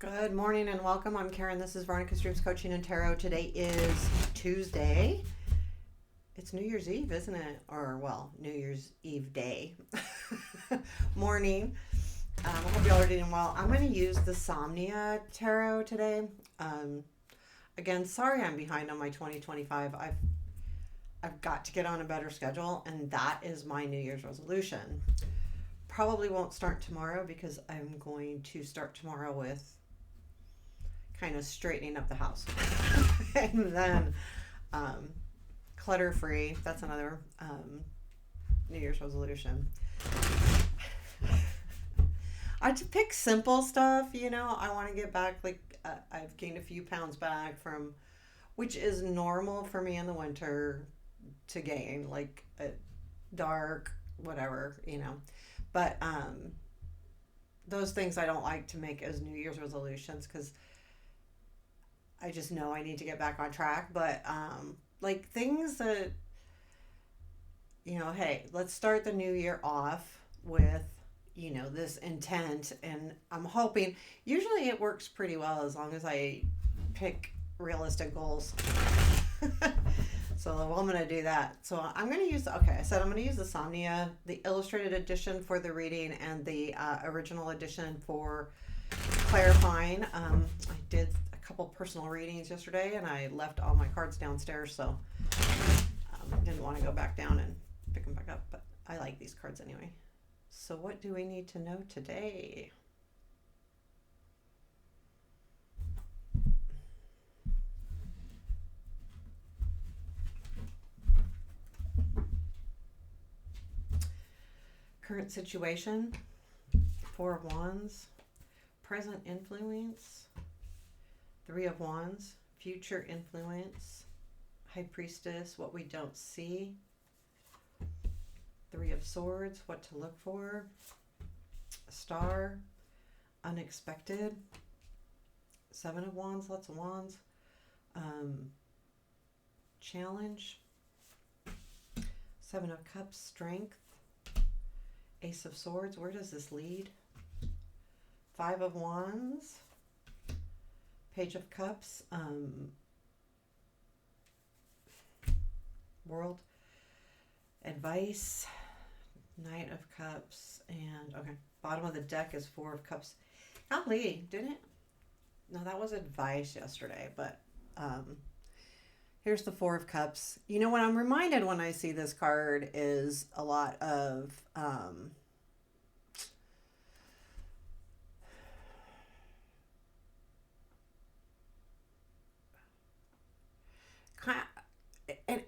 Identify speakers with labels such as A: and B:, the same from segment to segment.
A: Good morning and welcome. I'm Karen. This is Veronica's Dreams Coaching and Tarot. Today is Tuesday. It's New Year's Eve, isn't it? New Year's Eve day. Morning. I hope y'all are doing well. I'm going to use the Somnia Tarot today. Again, sorry I'm behind on my 2025. I've got to get on a better schedule, and that is my New Year's resolution. Probably won't start tomorrow because I'm going to start tomorrow with kind of straightening up the house. And then clutter free. That's another New Year's resolution. I just pick simple stuff, I want to get back, I've gained a few pounds back from, which is normal for me in the winter to gain, like a dark, whatever, But those things I don't like to make as New Year's resolutions because I just know I need to get back on track. But like things that, hey, let's start the new year off with, this intent. And I'm hoping, usually it works pretty well as long as I pick realistic goals. So I'm going to do that. So I'm going to use, I'm going to use the Somnia, the illustrated edition for the reading and the original edition for clarifying. I did a couple personal readings yesterday and I left all my cards downstairs, so didn't want to go back down and pick them back up, but I like these cards anyway. So what do we need to know today? Current situation, Four of Wands, present influence, Three of Wands, future influence, High Priestess, what we don't see, Three of Swords, what to look for, Star, unexpected, Seven of Wands, lots of wands, challenge, Seven of Cups, strength, Ace of Swords, where does this lead? Five of Wands, Page of Cups, World, advice, Knight of Cups, and bottom of the deck is Four of Cups. Golly, didn't it? No, that was advice yesterday, but here's the Four of Cups. What I'm reminded when I see this card is a lot of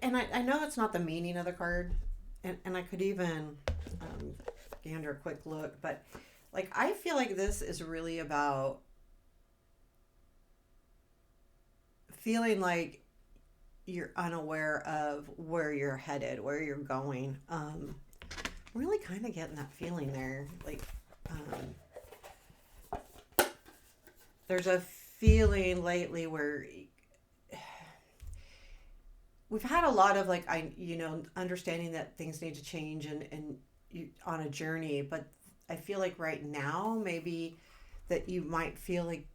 A: and I know it's not the meaning of the card, and I could even gander a quick look, but I feel like this is really about feeling like you're unaware of where you're headed, where you're going. Really kind of getting that feeling there. There's a feeling lately where we've had a lot of understanding that things need to change and you on a journey, but I feel like right now maybe that you might feel like,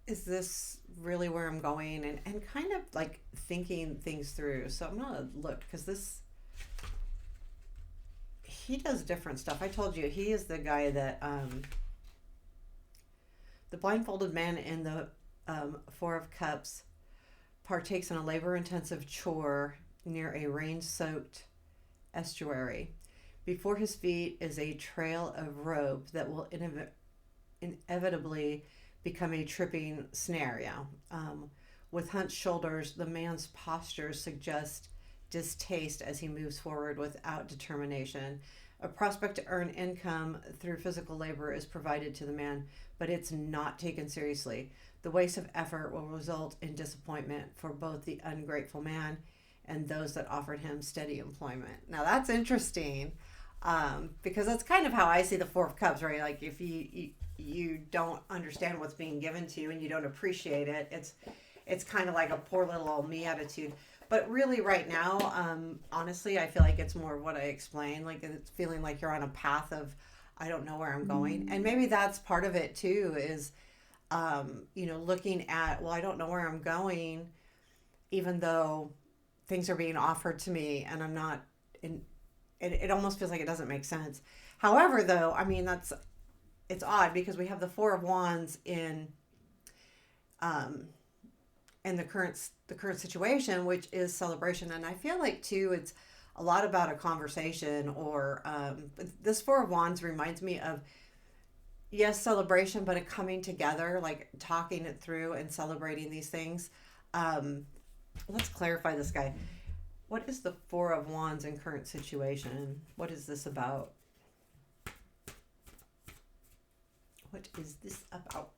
A: is this really where I'm going? And kind of thinking things through. So I'm gonna look because he does different stuff. I told you he is the guy that the blindfolded man in the Four of Cups partakes in a labor-intensive chore near a rain-soaked estuary. Before his feet is a trail of rope that will inevitably become a tripping snare. With hunched shoulders, the man's posture suggests distaste as he moves forward without determination. A prospect to earn income through physical labor is provided to the man, but it's not taken seriously. The waste of effort will result in disappointment for both the ungrateful man and those that offered him steady employment. Now that's interesting, because that's kind of how I see the Four of Cups, right? Like if you don't understand what's being given to you and you don't appreciate it, it's kind of like a poor little old me attitude. But really right now, honestly, I feel like it's more of what I explained. Like it's feeling like you're on a path of I don't know where I'm going. And maybe that's part of it too, is, looking at, well, I don't know where I'm going, even though things are being offered to me and I'm not in, it almost feels like it doesn't make sense. However, though, I mean, it's odd because we have the Four of Wands um, in the current situation, which is celebration. And I feel like too, it's a lot about a conversation or this Four of Wands reminds me of, yes, celebration, but a coming together, like talking it through and celebrating these things. Um, let's clarify this guy. What is the Four of Wands in current situation? What is this about? What is this about?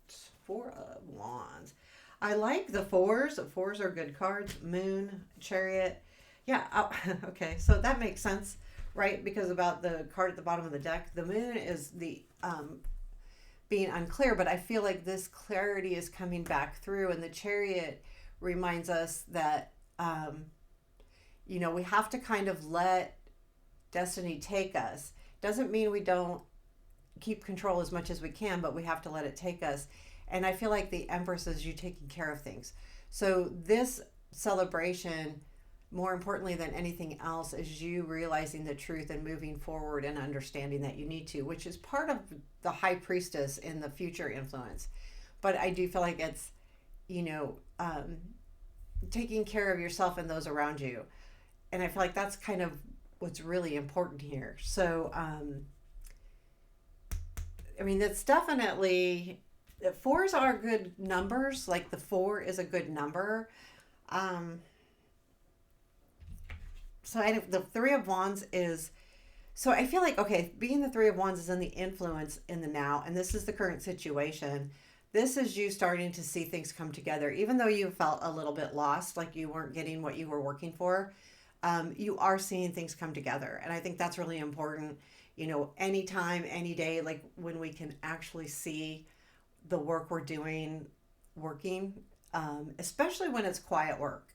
A: Four of Wands. I like the fours. Fours are good cards. Moon, Chariot. Yeah. Oh, okay. So that makes sense, right? Because about the card at the bottom of the deck, the moon is the being unclear, but I feel like this clarity is coming back through, and the Chariot reminds us that we have to kind of let destiny take us. Doesn't mean we don't keep control as much as we can, but we have to let it take us. And I feel like the Empress is you taking care of things. So this celebration, more importantly than anything else, is you realizing the truth and moving forward and understanding that you need to, which is part of the High Priestess in the future influence. But I do feel like it's, taking care of yourself and those around you. And I feel like that's kind of what's really important here. So, I mean, that's definitely, fours are good numbers. Like the four is a good number. The Three of Wands is, so I feel like, okay, being the Three of Wands is in the influence in the now, and this is the current situation. This is you starting to see things come together, even though you felt a little bit lost, like you weren't getting what you were working for. You are seeing things come together, and I think that's really important. Anytime, any day, like when we can actually see the work we're doing working, especially when it's quiet work,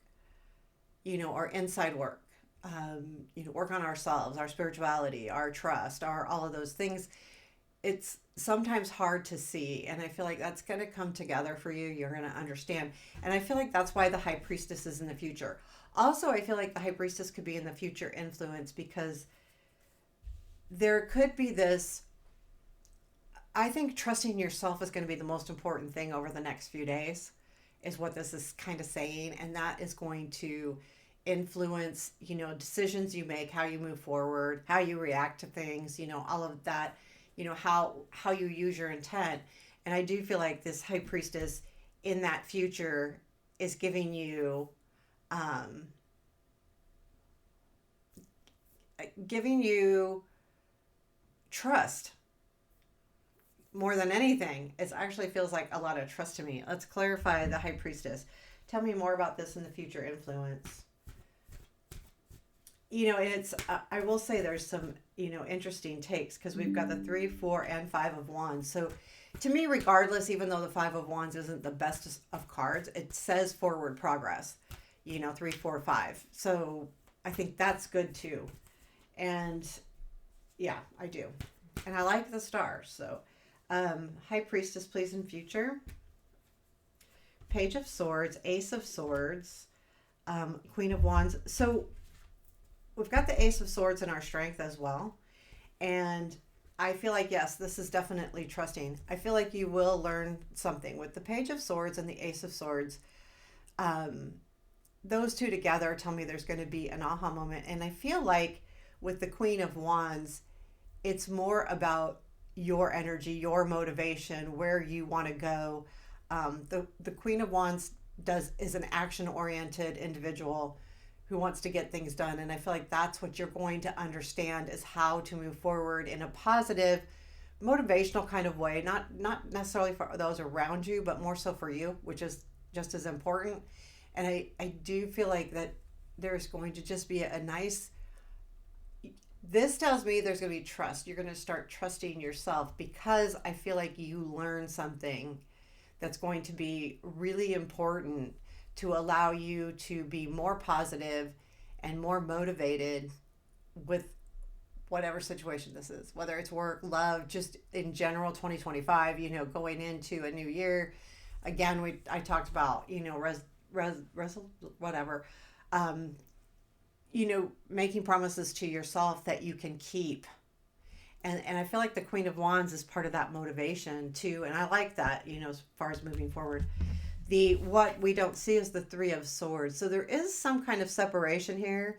A: or inside work. Work on ourselves, our spirituality, our trust, our all of those things. It's sometimes hard to see, and I feel like that's going to come together for you. You're going to understand, and I feel like that's why the High Priestess is in the future. Also, I feel like the High Priestess could be in the future influence because there could be this. I think trusting yourself is going to be the most important thing over the next few days, is what this is kind of saying, and that is going to influence, decisions you make, how you move forward, how you react to things, all of that, how you use your intent. And I do feel like this High Priestess in that future is giving you trust more than anything. It actually feels like a lot of trust to me. Let's clarify the High Priestess. Tell me more about this in the future influence. It's I will say there's some interesting takes, because we've got the 3, 4, and 5 of Wands. So to me, regardless, even though the 5 of Wands isn't the best of cards, it says forward progress. 3, 4, 5. So I think that's good too. And yeah, I do. And I like the stars. So High Priestess, please, in future. Page of Swords, Ace of Swords, Queen of Wands. So we've got the Ace of Swords in our strength as well. And I feel like, yes, this is definitely trusting. I feel like you will learn something with the Page of Swords and the Ace of Swords. Those two together tell me there's going to be an aha moment. And I feel like with the Queen of Wands, it's more about your energy, your motivation, where you want to go. The Queen of Wands is an action-oriented individual who wants to get things done. And I feel like that's what you're going to understand, is how to move forward in a positive, motivational kind of way. Not necessarily for those around you, but more so for you, which is just as important. And I do feel like that there's going to just be a nice, this tells me there's going to be trust. You're going to start trusting yourself, because I feel like you learn something that's going to be really important to allow you to be more positive and more motivated with whatever situation this is, whether it's work, love, just in general, 2025, going into a new year. Again, I talked about, whatever, um, making promises to yourself that you can keep. And I feel like the Queen of Wands is part of that motivation too. And I like that, as far as moving forward. What we don't see is the Three of Swords. So there is some kind of separation here,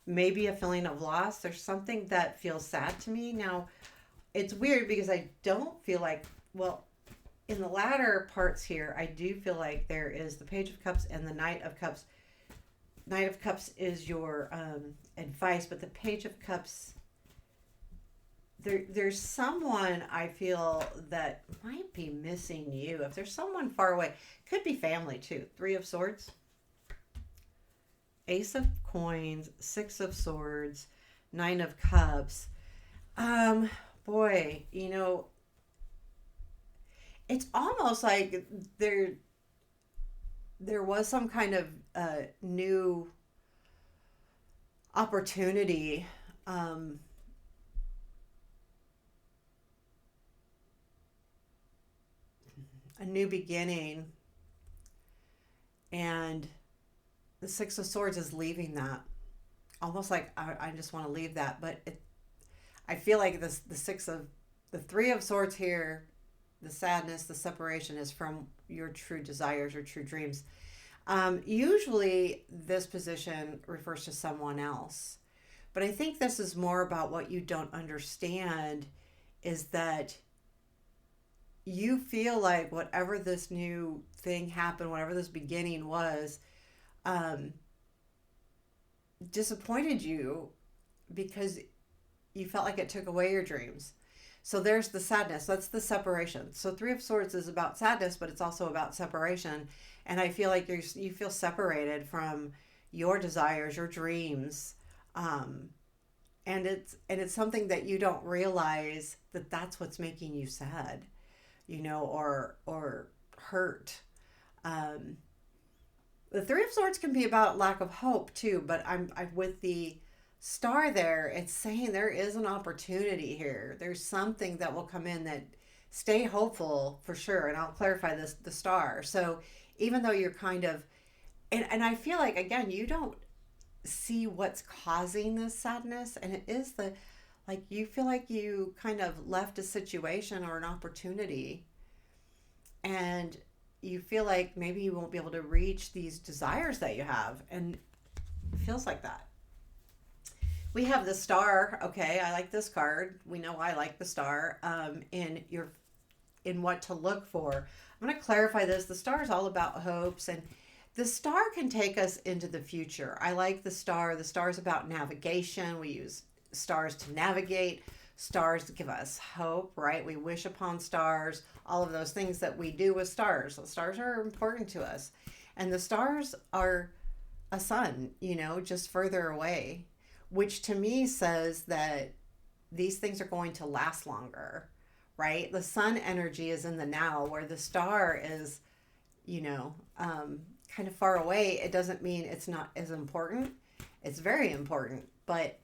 A: maybe a feeling of loss. There's something that feels sad to me. Now, it's weird because I don't feel like, well, in the latter parts here, I do feel like there is the Page of Cups and the Knight of Cups. Knight of Cups is your advice, but the Page of Cups, there's someone I feel that might be missing you. If there's someone far away, could be family too. Three of Swords, Ace of Coins, Six of Swords, Nine of Cups. Boy, it's almost like there was some kind of new opportunity. A new beginning, and the Six of Swords is leaving that, almost like I just want to leave that. But I feel like the Three of Swords here, the sadness, the separation, is from your true desires or true dreams. Usually this position refers to someone else, but I think this is more about what you don't understand, is that you feel like whatever this new thing happened, whatever this beginning was, disappointed you because you felt like it took away your dreams. So there's the sadness. That's the separation. So Three of Swords is about sadness, but it's also about separation. And I feel like you feel separated from your desires, your dreams. And it's something that you don't realize that's what's making you sad, or hurt. The Three of Swords can be about lack of hope too, but I'm with the Star there. It's saying there is an opportunity here. There's something that will come in. That stay hopeful for sure. And I'll clarify the Star. So even though you're kind of, and I feel like, again, you don't see what's causing this sadness, and it is you feel like you kind of left a situation or an opportunity, and you feel like maybe you won't be able to reach these desires that you have, and it feels like that. We have the Star. Okay, I like this card. We know I like the Star. In what to look for. I'm going to clarify this. The Star is all about hopes, and the Star can take us into the future. I like the Star. The Star is about navigation. We use stars to navigate. Stars give us hope, right? We wish upon stars. All of those things that we do with stars. The stars are important to us. And the stars are a sun, just further away, which to me says that these things are going to last longer, right? The sun energy is in the now, where the star is, kind of far away. It doesn't mean it's not as important. It's very important, but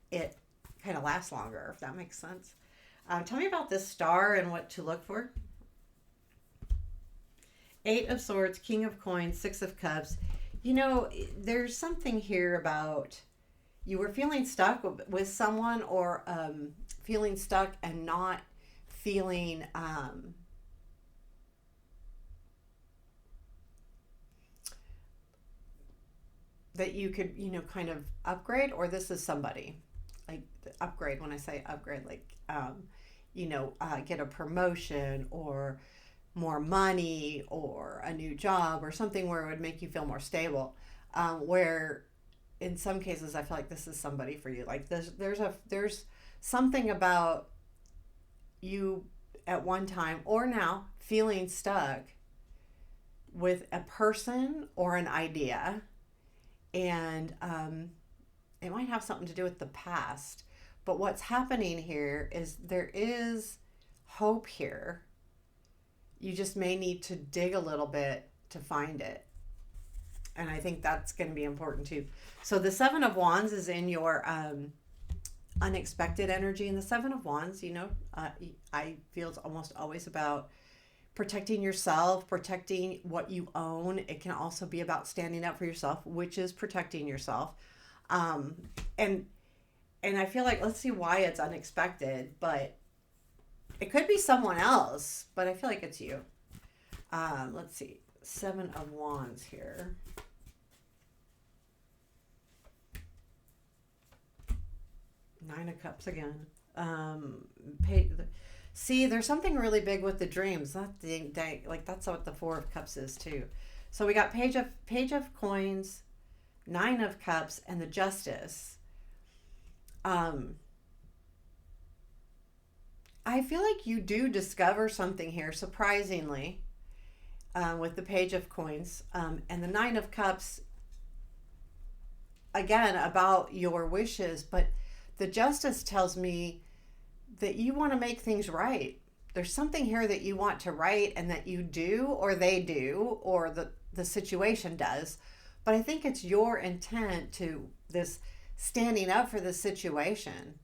A: it kind of lasts longer, if that makes sense. Tell me about this Star and what to look for. Eight of Swords, King of Coins, Six of Cups. There's something here about you were feeling stuck with someone, or feeling stuck and not feeling that you could, kind of upgrade, or this is somebody. Like upgrade, when I say upgrade, get a promotion or more money or a new job or something where it would make you feel more stable. Where in some cases I feel like this is somebody for you. Like there's something about you at one time or now feeling stuck with a person or an idea, and it might have something to do with the past. But what's happening here is there is hope here. You just may need to dig a little bit to find it. And I think that's going to be important too. So the Seven of Wands is in your unexpected energy. And the Seven of Wands, I feel it's almost always about protecting yourself, protecting what you own. It can also be about standing up for yourself, which is protecting yourself. Um, and and I feel like, let's see why it's unexpected, but it could be someone else, but I feel like it's you. Let's see, Seven of Wands here. Nine of Cups again. Pay, See, there's something really big with the dreams. Like that's what the Four of Cups is too. So we got Page of Coins, Nine of Cups, and the Justice. Um, I feel like you do discover something here, surprisingly, with the Page of Coins, and the Nine of Cups. Again, about your wishes, but the Justice tells me that you want to make things right. There's something here that you want to right, and that you do, or they do, or the situation does. But I think it's your intent to this standing up for the situation.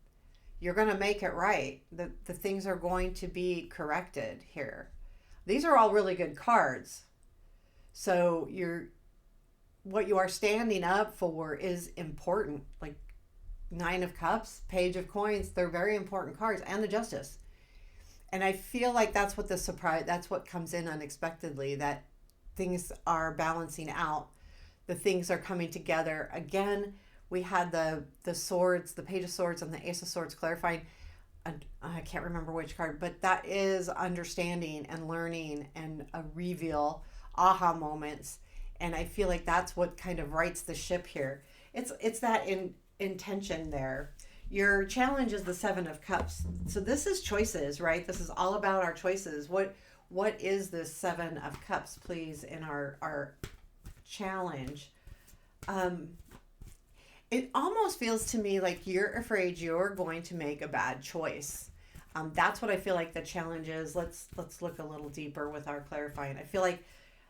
A: You're going to make it right. The things are going to be corrected here. These are all really good cards. So what you are standing up for is important. Like Nine of Cups, Page of Coins, they're very important cards, and the Justice. And I feel like that's what comes in unexpectedly, that things are balancing out. The things are coming together. Again, we had the swords, the Page of Swords and the Ace of Swords clarifying. I can't remember which card, but that is understanding and learning and a reveal, aha moments. And I feel like that's what kind of rights the ship here. It's that intention there. Your challenge is the Seven of Cups. So this is choices, right? This is all about our choices. What is this Seven of Cups, please, in our challenge? It almost feels to me like you're afraid you're going to make a bad choice. That's what I feel like the challenge is. Let's look a little deeper with our clarifying. I feel like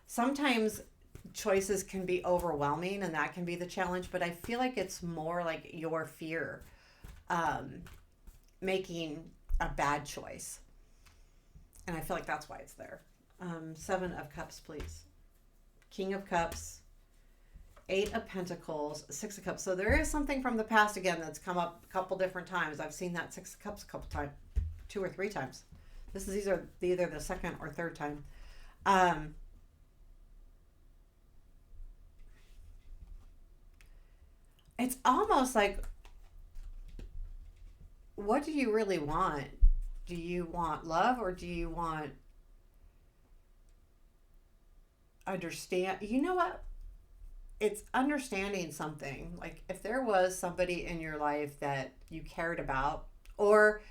A: sometimes choices can be overwhelming, and that can be the challenge, but I feel like it's more like your fear making a bad choice. And I feel like that's why it's there. Seven of Cups, please. King of Cups, Eight of Pentacles, Six of Cups. So there is something from the past again that's come up a couple different times. I've seen that Six of Cups a couple times, 2 or 3 times. This is either the second or third time. It's almost like, what do you really want? Do you want love, or do you want understand? You know what? It's understanding something. Like if there was somebody in your life that you cared about, or,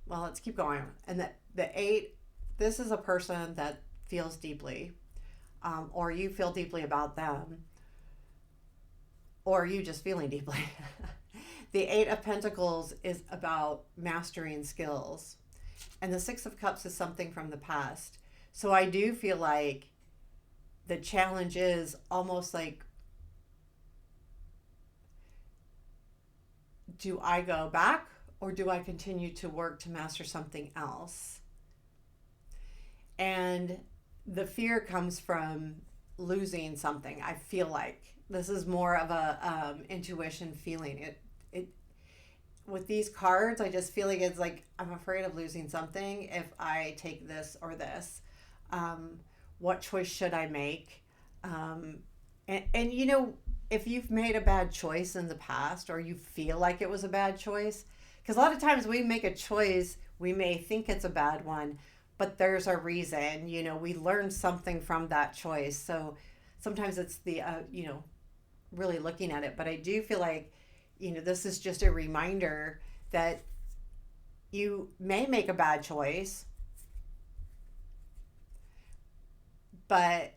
A: well, let's keep going. And that the 8, this is a person that feels deeply, or you feel deeply about them, or you just feeling deeply. The 8 of Pentacles is about mastering skills, and the Six of Cups is something from the past. So I do feel like the challenge is almost like, do I go back, or do I continue to work to master something else? And the fear comes from losing something. I feel like this is more of a intuition feeling. It with these cards, I just feel like it's like I'm afraid of losing something if I take this or this. What choice should I make? And if you've made a bad choice in the past, or you feel like it was a bad choice, because a lot of times we make a choice, we may think it's a bad one, but there's a reason. We learn something from that choice. So sometimes it's the really looking at it. But I do feel like this is just a reminder that you may make a bad choice, but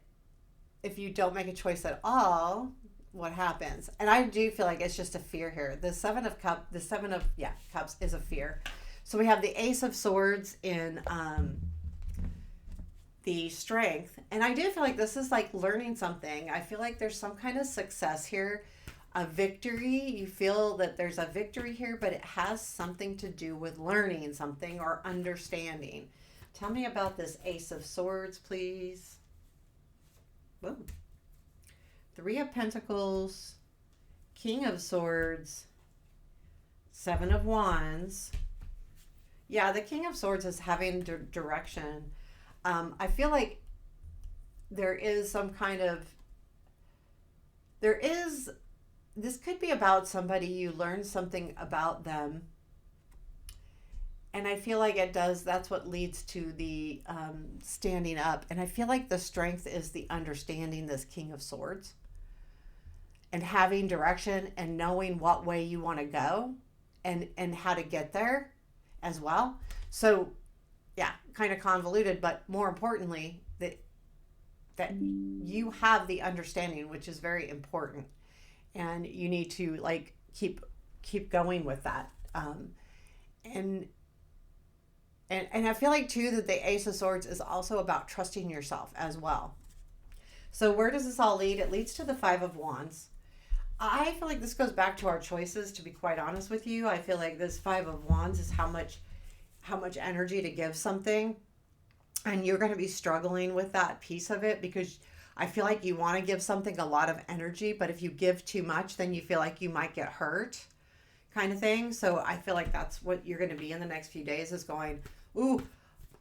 A: if you don't make a choice at all, what happens? And I do feel like it's just a fear here. The Seven of Cups is a fear. So we have the Ace of Swords in the Strength, and I do feel like this is like learning something. I feel like there's some kind of success here. a victory. You feel that there's a victory here, but it has something to do with learning something or understanding. Tell me about this Ace of Swords, please. Whoa. Three of Pentacles, King of Swords, Seven of Wands. Yeah, the King of Swords is having direction. I feel like there is some kind of, this could be about somebody, you learn something about them. And I feel like that's what leads to the standing up. And I feel like the strength is the understanding this King of Swords and having direction and knowing what way you want to go and how to get there as well. So yeah, kind of convoluted, but more importantly, that you have the understanding, which is very important, and you need to like keep going with that. And I feel like too that the Ace of Swords is also about trusting yourself as well. So where does this all lead? It leads to the Five of Wands. I feel like this goes back to our choices, to be quite honest with you. I feel like this Five of Wands is how much energy to give something. And you're going to be struggling with that piece of it, because I feel like you want to give something a lot of energy, but if you give too much, then you feel like you might get hurt, kind of thing. So I feel like that's what you're going to be in the next few days, is going, ooh,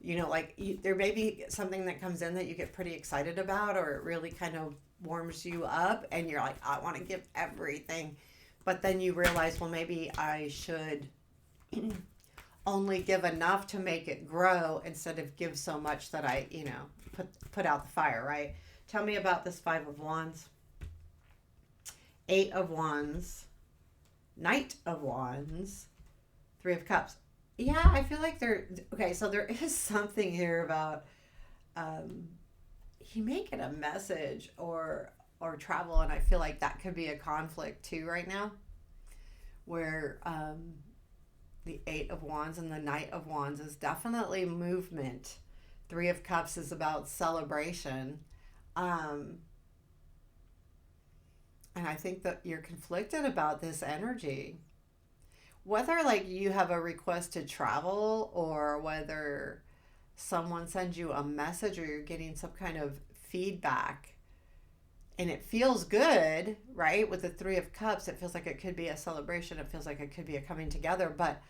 A: there may be something that comes in that you get pretty excited about, or it really kind of warms you up and you're like, I want to give everything. But then you realize, well, maybe I should only give enough to make it grow instead of give so much that I, put out the fire, right? Tell me about this Five of Wands. Eight of Wands. Knight of Wands. Three of Cups. Yeah, I feel like so there is something here about he may get a message or travel, and I feel like that could be a conflict too right now, where the Eight of Wands and the Knight of Wands is definitely movement. Three of Cups is about celebration. And I think that you're conflicted about this energy. Whether like you have a request to travel, or whether someone sends you a message, or you're getting some kind of feedback and it feels good, right? With the Three of Cups, it feels like it could be a celebration. It feels like it could be a coming together, but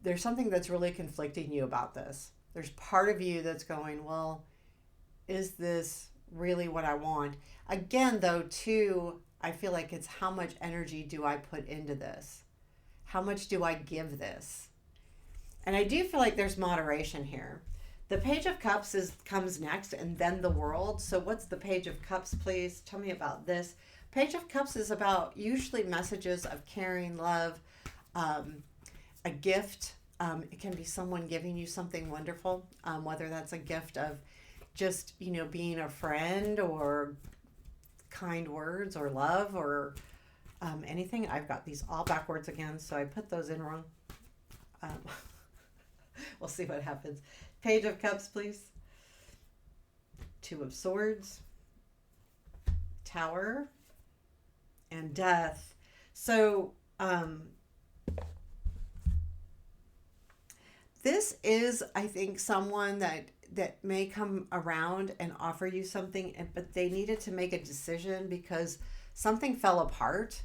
A: there's something that's really conflicting you about this. There's part of you that's going, well, is this really what I want? Again, though, too, I feel like it's how much energy do I put into this? How much do I give this? And I do feel like there's moderation here. The Page of Cups comes next, and then the World. So what's the Page of Cups, please? Tell me about this. Page of Cups is about usually messages of caring, love, a gift. It can be someone giving you something wonderful, whether that's a gift of just, being a friend, or kind words, or love, or anything. I've got these all backwards again, so I put those in wrong. We'll see what happens. Page of Cups, please. Two of Swords, Tower, and Death. So this is, I think, someone that may come around and offer you something, but they needed to make a decision because something fell apart.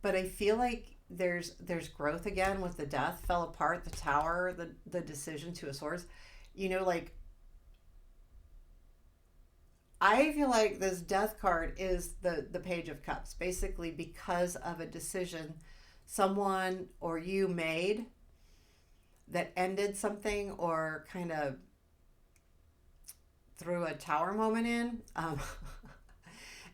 A: But I feel like there's growth again with the Death. Fell apart, the Tower, the decision, Two of Swords. I feel like this Death card is the Page of Cups, basically because of a decision someone or you made that ended something, or kind of threw a Tower moment in.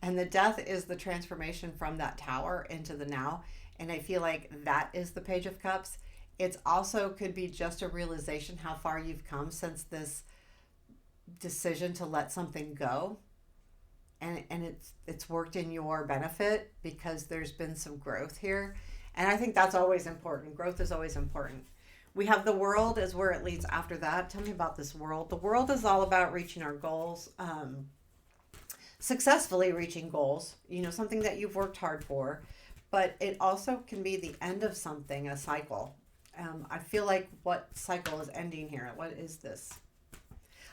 A: And the Death is the transformation from that Tower into the now. And I feel like that is the Page of Cups. It's also could be just a realization how far you've come since this decision to let something go. And it's worked in your benefit because there's been some growth here. And I think that's always important. Growth is always important. We have the World is where it leads after that. Tell me about this World. The World is all about reaching our goals. successfully reaching goals, something that you've worked hard for, but it also can be the end of something, a cycle. I feel like what cycle is ending here? What is this?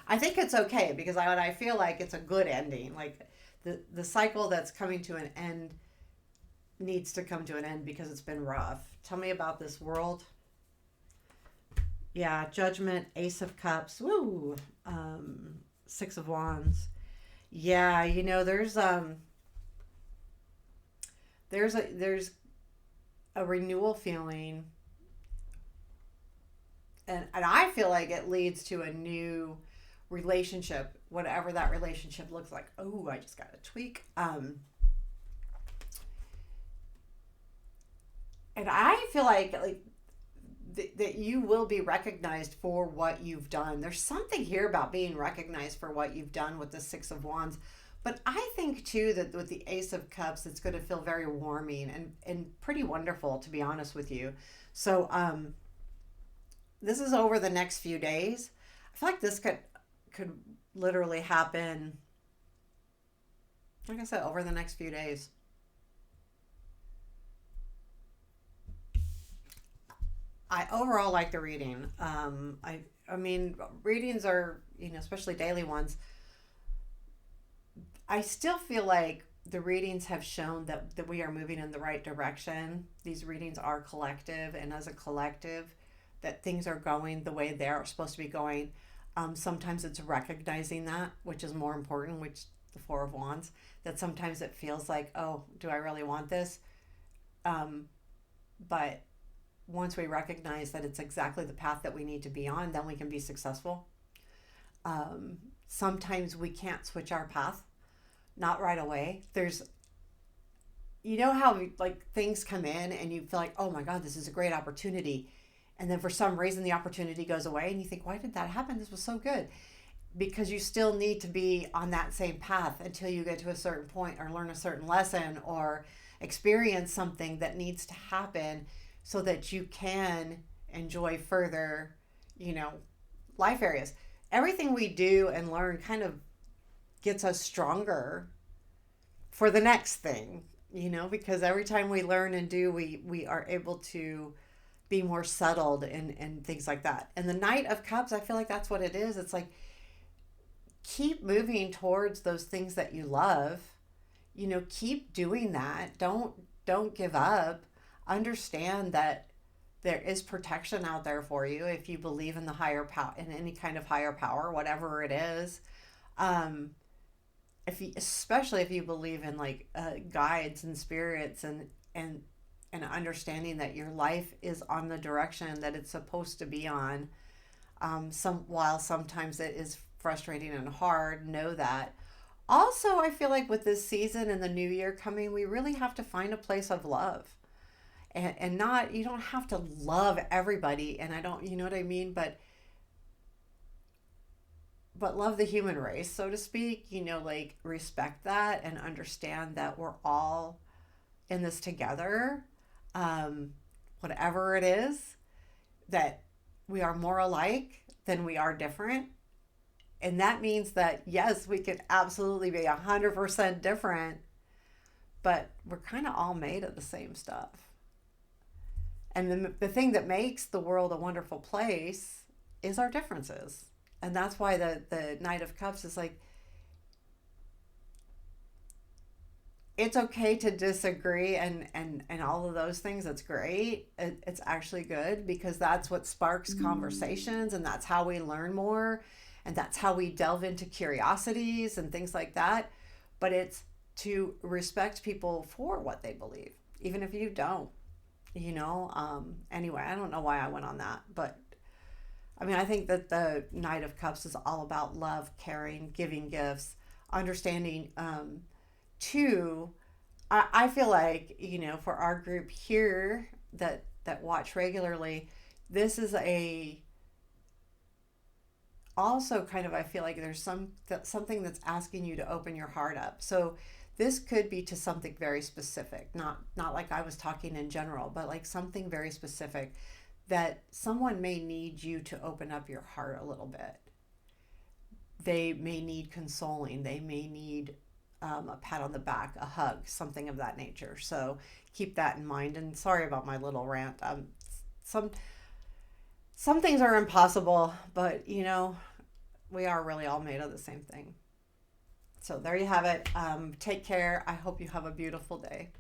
A: I think it's okay because I feel like it's a good ending. Like the cycle that's coming to an end needs to come to an end because it's been rough. Tell me about this world. Yeah, Judgment, Ace of Cups, woo, Six of Wands. Yeah, there's a renewal feeling, and I feel like it leads to a new relationship, whatever that relationship looks like. Oh, I just got a tweak. And I feel like that you will be recognized for what you've done. There's something here about being recognized for what you've done with the Six of Wands. But I think too that with the Ace of Cups, it's going to feel very warming and pretty wonderful, to be honest with you. So this is over the next few days. I feel like this could literally happen, like I said, over the next few days. I overall like the reading. I mean, readings are, especially daily ones. I still feel like the readings have shown that we are moving in the right direction. These readings are collective, and as a collective, that things are going the way they're supposed to be going. Sometimes it's recognizing that, which is more important, which the Four of Wands, that sometimes it feels like, oh, do I really want this? Um, but once we recognize that it's exactly the path that we need to be on, then we can be successful. Sometimes we can't switch our path, not right away. How like things come in and you feel like, oh my God, this is a great opportunity. And then for some reason the opportunity goes away and you think, why did that happen? This was so good. Because you still need to be on that same path until you get to a certain point or learn a certain lesson or experience something that needs to happen so that you can enjoy further, you know, life areas. Everything we do and learn kind of gets us stronger for the next thing, because every time we learn and do, we are able to be more settled and things like that. And the Knight of Cups, I feel like that's what it is. It's like keep moving towards those things that you love. Keep doing that. Don't give up. Understand that there is protection out there for you if you believe in the higher power, in any kind of higher power, whatever it is. Um, if you, especially if you believe in like guides and spirits and understanding that your life is on the direction that it's supposed to be on. While sometimes it is frustrating and hard, know that. Also, I feel like with this season and the new year coming, we really have to find a place of love. And not, you don't have to love everybody. And I don't, you know what I mean? But love the human race, so to speak, like respect that and understand that we're all in this together. Um, Whatever it is, that we are more alike than we are different. And that means that, yes, we could absolutely be 100% different, but we're kind of all made of the same stuff. And the thing that makes the world a wonderful place is our differences. And that's why the Knight of Cups is like, it's okay to disagree and all of those things. That's great. It's actually good because that's what sparks conversations and that's how we learn more and that's how we delve into curiosities and things like that. But it's to respect people for what they believe, even if you don't, Anyway, I don't know why I went on that, but I mean, I think that the Knight of Cups is all about love, caring, giving gifts, understanding. Two, I feel like, for our group here that watch regularly, this is a also kind of, I feel like there's something that's asking you to open your heart up. So this could be to something very specific, not like I was talking in general, but like something very specific that someone may need you to open up your heart a little bit. They may need consoling. They may need a pat on the back, a hug, something of that nature. So keep that in mind. And sorry about my little rant. Some some things are impossible, but we are really all made of the same thing. So there you have it. Take care. I hope you have a beautiful day.